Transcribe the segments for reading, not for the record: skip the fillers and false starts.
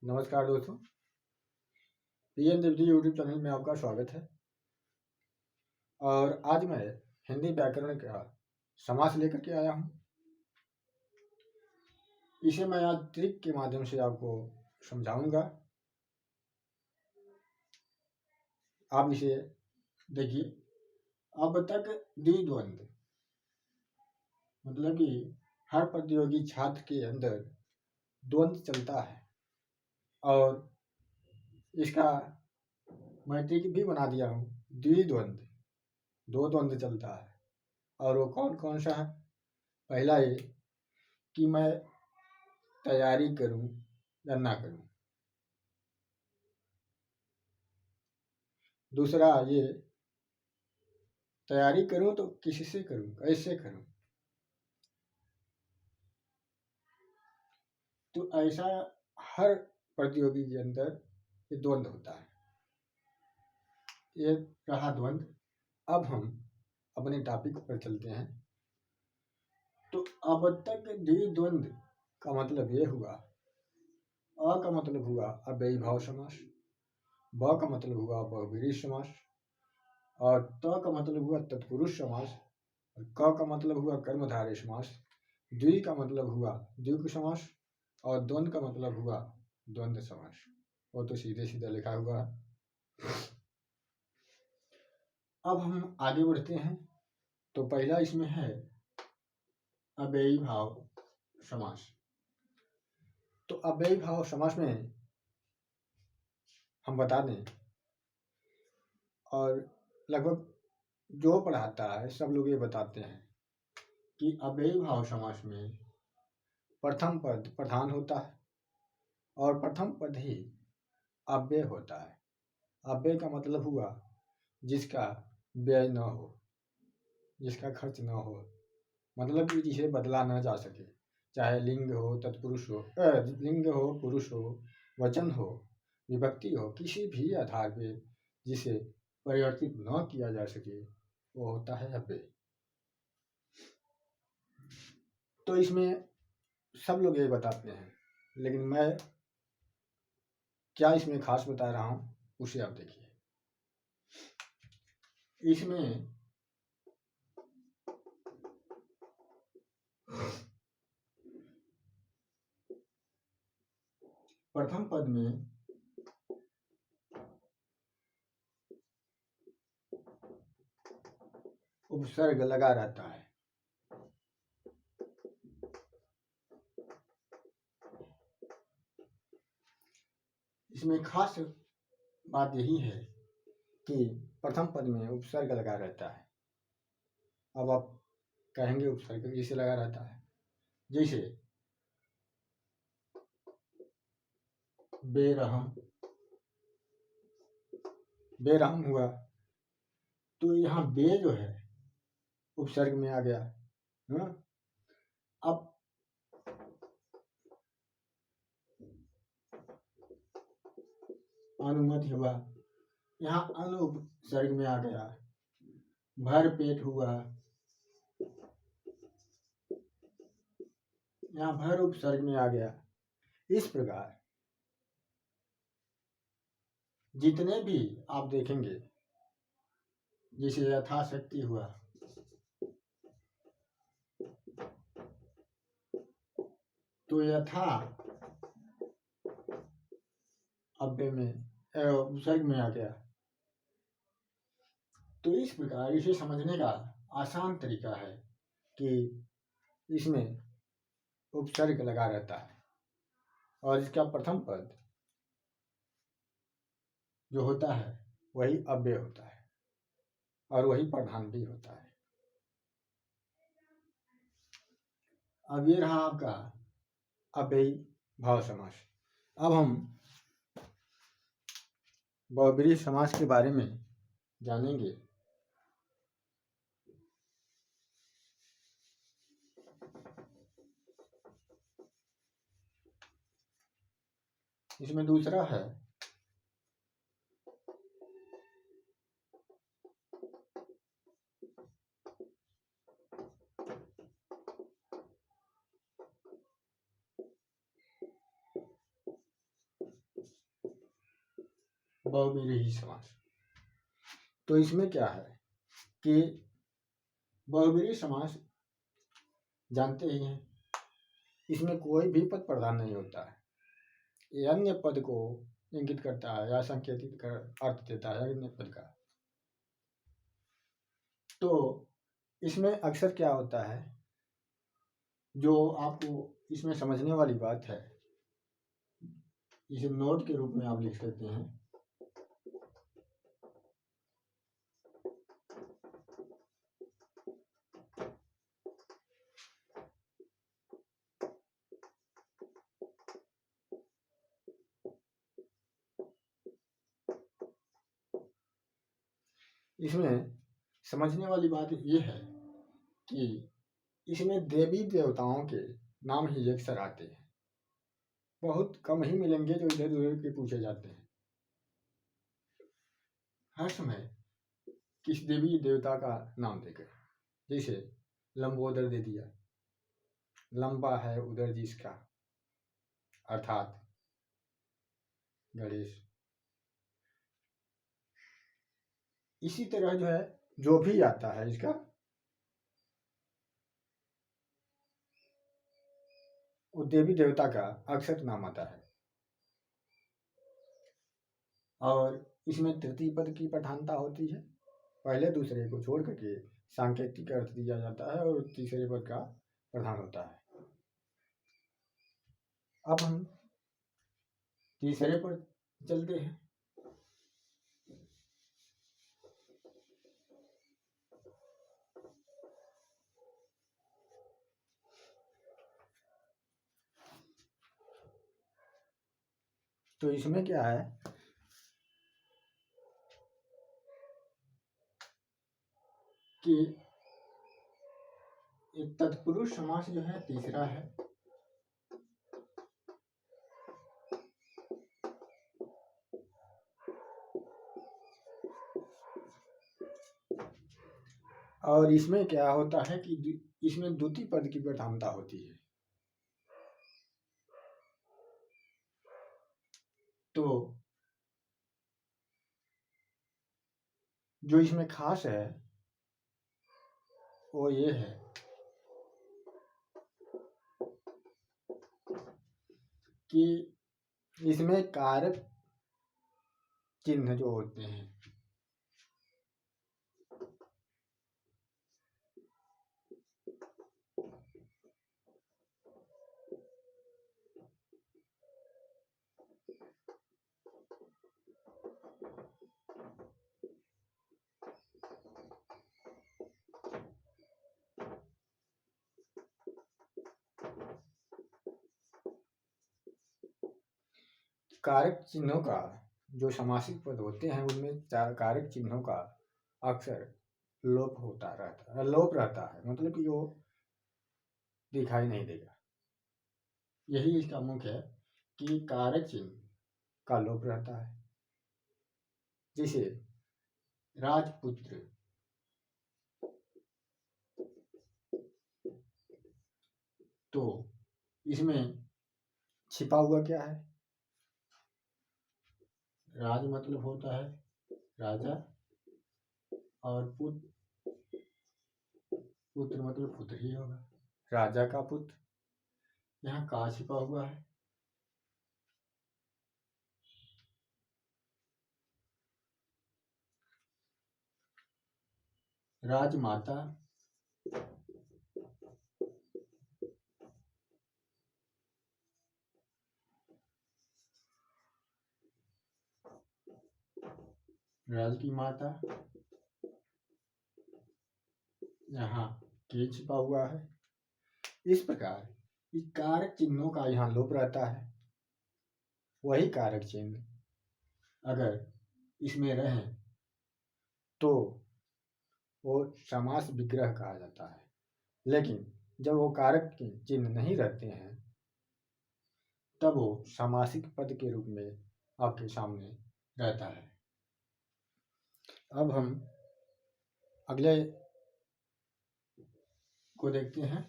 नमस्कार दोस्तों। PN Devji YouTube channel में आपका स्वागत है। और आज मैं हिंदी व्याकरण का समास लेकर के आया हूँ। इसे मैं आज ट्रिक के माध्यम से आपको समझाऊंगा। आप इसे देखिए। अब तक द्विद्वंद मतलब कि हर प्रतियोगी छात्र के अंदर द्वंद चलता है और इसका मैं ट्रिक भी बना दिया हूँ। द्विद्वंद, दो द्वंद चलता है और वो कौन कौन सा है। पहला ये कि मैं तैयारी करूं या ना करूं। दूसरा ये तैयारी करूं तो किससे करूं, कैसे करूं। तो ऐसा हर प्रतियोगी के अंदर ये द्वंद होता है। ये रहा द्वंद। अब हम अपने टॉपिक पर चलते हैं। तो अब तक द्विद्वंद का मतलब ये हुआ। अ का मतलब हुआ अव्ययी भाव समास, ब का मतलब हुआ बहुब्रीहि समास, और त का मतलब हुआ तत्पुरुष समास, और क का मतलब हुआ कर्मधारय समास, द्वि का मतलब हुआ द्विगु समास, और द्वंद का मतलब हुआ द्वंद्व समास। वो तो सीधे सीधे लिखा हुआ है। अब हम आगे बढ़ते हैं। तो पहला इसमें है अव्ययी भाव समास। तो अव्ययी भाव समास में हम बता दें, और लगभग जो पढ़ाता है सब लोग ये बताते हैं कि अव्ययी भाव समास में प्रथम पद प्रधान होता है और प्रथम पद ही अव्यय होता है। अव्यय का मतलब हुआ जिसका व्यय न हो, जिसका खर्च न हो, मतलब कि जिसे बदला न जा सके, चाहे लिंग हो, तत्पुरुष हो, लिंग हो, पुरुष हो, वचन हो, विभक्ति हो, किसी भी आधार पे जिसे परिवर्तित न किया जा सके वो होता है अव्यय। तो इसमें सब लोग ये बताते हैं, लेकिन मैं क्या इसमें खास बता रहा हूं उसे आप देखिए। इसमें प्रथम पद में उपसर्ग लगा रहता है। इसमें खास बात यही है कि प्रथम पद में उपसर्ग लगा रहता है। अब आप कहेंगे उपसर्ग किसे लगा रहता है। जैसे बेरहम, बेरहम हुआ तो यहाँ बे जो है उपसर्ग में आ गया। अब अनुमति हुआ, यहाँ अनु उपसर्ग में आ गया। भर पेट हुआ, यहाँ भर उपसर्ग में आ गया। इस प्रकार जितने भी आप देखेंगे, जैसे यथाशक्ति हुआ, तो यथा अव्यय में उपसर्ग में आ गया। तो इस प्रकार इसे समझने का आसान तरीका है कि इसमें उपसर्ग लगा रहता है और इसका प्रथम पद जो होता है वही अव्यय होता है और वही प्रधान भी होता है। अब ये रहा आपका अव्ययी भाव समास। अब हम बहुब्रीहि समास के बारे में जानेंगे। इसमें दूसरा है बहुव्रीहि समास। तो इसमें क्या है कि बहुव्रीहि समास जानते ही हैं, इसमें कोई भी पद प्रधान नहीं होता है। ये अन्य पद को इंगित करता है या संकेतित कर अर्थ देता है अन्य पद का। तो इसमें अक्सर क्या होता है, जो आपको इसमें समझने वाली बात है, इसे नोट के रूप में आप लिख सकते हैं। इसमें समझने वाली बात ये है कि इसमें देवी देवताओं के नाम ही अक्सर आते हैं, बहुत कम ही मिलेंगे जो इधर उधर के पूछे जाते हैं। हर समय किस देवी देवता का नाम देकर, जैसे लंबोदर दे दिया, लंबा है उदर जिसका, अर्थात गणेश। इसी तरह जो है, जो भी आता है इसका वो देवी देवता का अक्सर नाम आता है। और इसमें तृतीय पद की प्रधानता होती है, पहले दूसरे को छोड़ करके सांकेतिक अर्थ दिया जाता है और तीसरे पद का प्रधान होता है। अब हम तीसरे पर चलते हैं। तो इसमें क्या है कि एक तत्पुरुष समास जो है तीसरा है, और इसमें क्या होता है कि इसमें द्वितीय पद की प्रधानता होती है। तो जो इसमें खास है वो ये है कि इसमें कारक चिन्ह जो होते हैं, कारक चिन्हों का जो समासिक पद होते हैं उनमें कारक चिन्हों का अक्सर लोप रहता है, मतलब कि वो दिखाई नहीं देगा। यही इसका मुख्य है कि कारक चिन्ह का लोप रहता है। जैसे राजपुत्र, तो इसमें छिपा हुआ क्या है, राज मतलब होता है राजा, और पुत्र मतलब पुत्र ही होगा, राजा का पुत्र। यहाँ का छिपा हुआ है, राजमाता, राज की माता, यहाँ के छिपा हुआ है। इस प्रकार इस कारक चिन्हों का यहाँ लोप रहता है। वही कारक चिन्ह अगर इसमें रहे तो वो समास विग्रह कहा जाता है, लेकिन जब वो कारक चिन्ह नहीं रहते हैं तब वो सामासिक पद के रूप में आपके सामने रहता है। अब हम अगले को देखते हैं,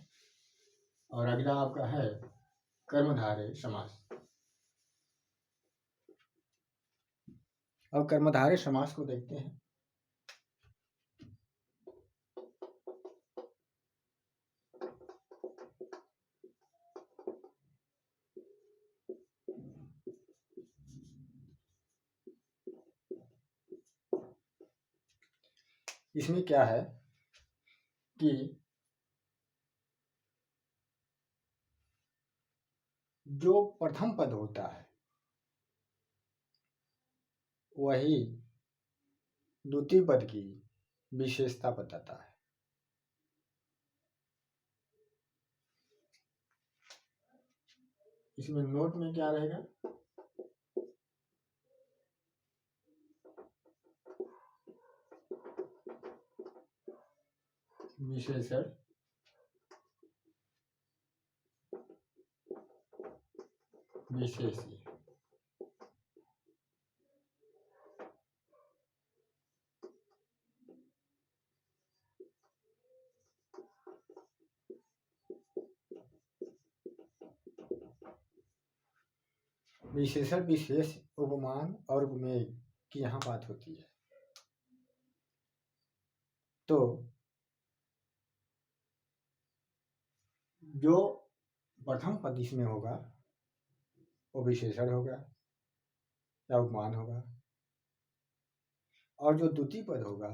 और अगला आपका है कर्मधारय समास। अब कर्मधारय समास को देखते हैं। इसमें क्या है कि जो प्रथम पद होता है वही द्वितीय पद की विशेषता बताता है। इसमें नोट में क्या रहेगा, विशेषण विशेषी। विशेषण विशेष उपमान और उपमेय की यहाँ बात होती है। तो जो प्रथम पद इसमें होगा वो विशेषण होगा या उपमान होगा, और जो द्वितीय पद होगा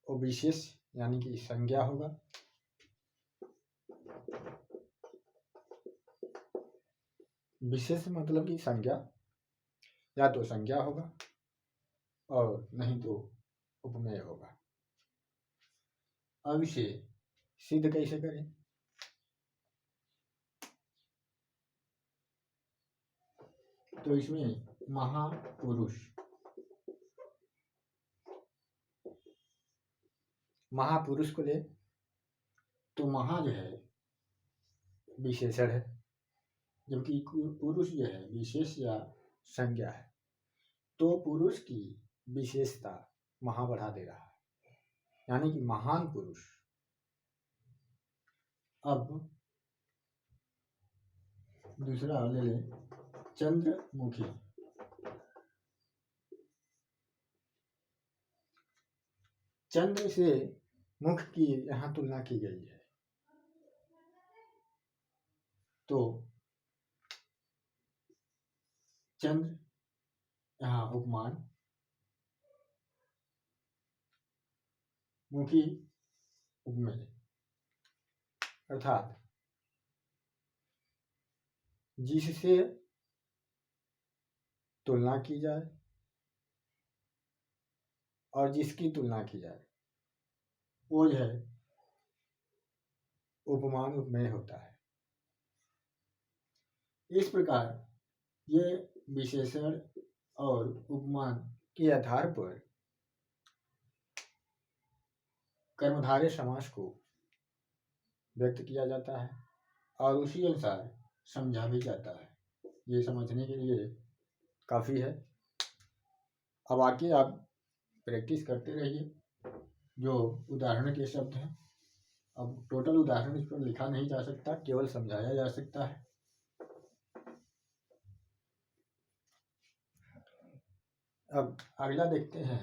वो विशेष यानी कि संज्ञा होगा। विशेष मतलब कि संज्ञा, या तो संज्ञा होगा और नहीं तो उपमेय होगा। अब इसे सिद्ध कैसे करें? तो इसमें महापुरुष, महापुरुष को ले तो महा जो है विशेषण है, जबकि पुरुष जो है विशेष या संज्ञा है। तो पुरुष की विशेषता महा बढ़ा दे रहा है, यानी कि महान पुरुष। अब दूसरा ले ले, चंद्रमुखी। चंद्र से मुख की यहाँ तुलना की गई है, तो चंद्र यहाँ उपमान, मुखी उपमेय, अर्थात जिससे तुलना की जाए और जिसकी तुलना की जाए वो जो है उपमान उपमेय होता है। इस प्रकार ये विशेषण और उपमान के आधार पर कर्मधारय समास को व्यक्त किया जाता है और उसी अनुसार समझा भी जाता है। ये समझने के लिए काफ़ी है। अब आके आप प्रैक्टिस करते रहिए। जो उदाहरण के शब्द हैं, अब टोटल उदाहरण इस पर लिखा नहीं जा सकता, केवल समझाया जा सकता है। अब अगला देखते हैं,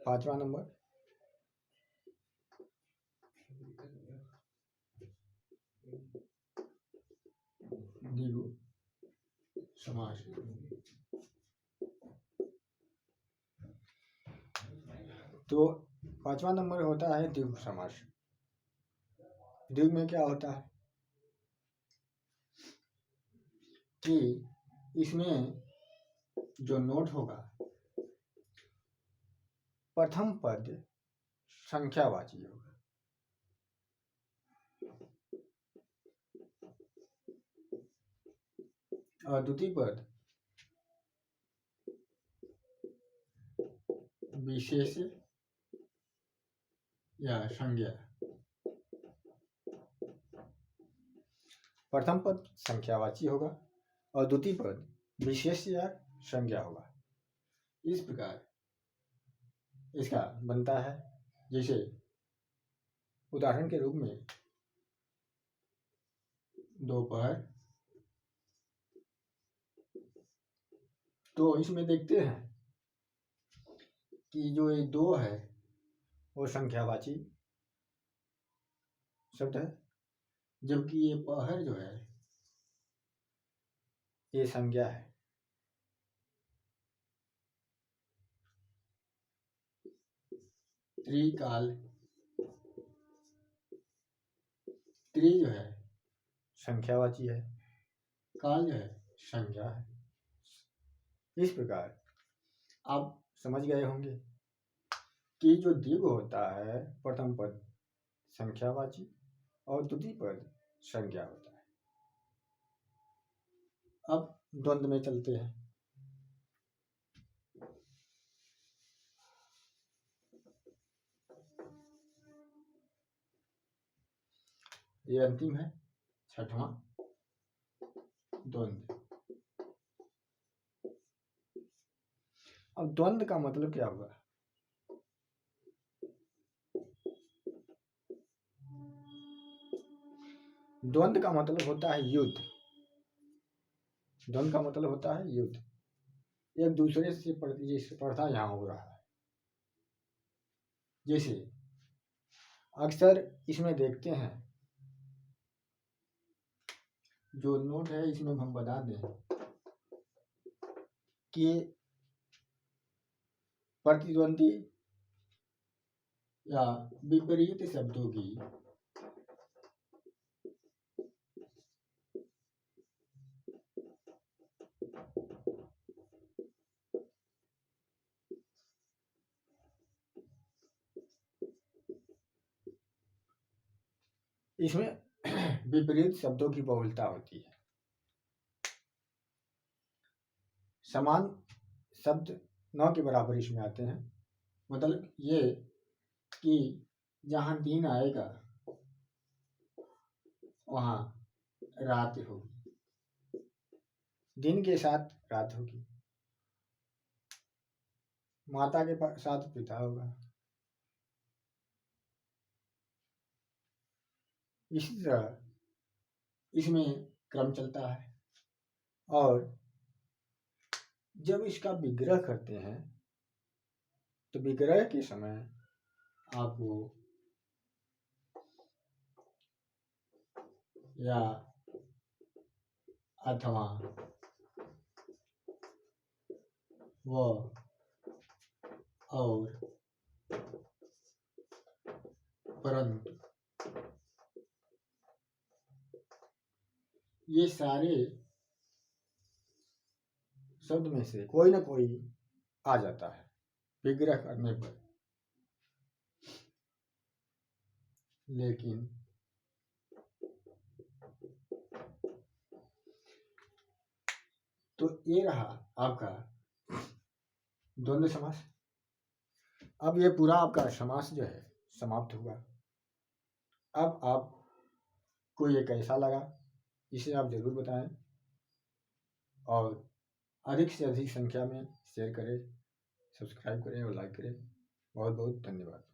5वां नंबर। द्विगु समास। तो 5वां नंबर होता है द्विगु समास। द्विगु में क्या होता है कि इसमें जो नोट होगा प्रथम पद संख्यावाची होगा और द्वितीय पद विशेष या संज्ञा। प्रथम पद संख्यावाची होगा और द्वितीय पद विशेष या संज्ञा होगा। इस प्रकार इसका बनता है, जैसे उदाहरण के रूप में दोपहर, तो इसमें देखते हैं कि जो ये दो है वो संख्यावाची शब्द है, जबकि ये पहर जो है ये संज्ञा है। त्रिकाल, त्रि जो है संख्यावाची है, काल जो है संज्ञा है। इस प्रकार आप समझ गए होंगे कि जो द्विगु होता है प्रथम पद संख्यावाची और द्वितीय पद संज्ञा होता है। अब द्वंद्व में चलते हैं। ये अंतिम है, छठवां द्वंद्व। अब द्वंद्व का मतलब क्या हुआ? द्वंद्व का मतलब होता है युद्ध। द्वंद्व का मतलब होता है युद्ध, एक दूसरे से प्रतिस्पर्धा यहाँ हो रहा है। जैसे अक्सर इसमें देखते हैं, जो नोट है इसमें हम बता दें कि प्रतिद्वंदी या विपरीत शब्दों की इसमें विपरीत शब्दों की बहुलता होती है। समान शब्द न के बराबर इसमें आते हैं। मतलब ये कि जहाँ दिन आएगा वहाँ रात होगी, दिन के साथ रात होगी, माता के साथ पिता होगा। इसी तरह इसमें क्रम चलता है। और जब इसका विग्रह करते हैं तो विग्रह के समय आपको या अथवा व और परंतु ये सारे शब्द में से कोई ना कोई आ जाता है विग्रह करने पर। लेकिन तो ये रहा आपका द्वंद्व समास। अब ये पूरा आपका समास जो है समाप्त हुआ। अब आपको ये कैसा लगा इसे आप जरूर बताएं और अधिक से अधिक संख्या में शेयर करें, सब्सक्राइब करें और लाइक करें। बहुत बहुत धन्यवाद।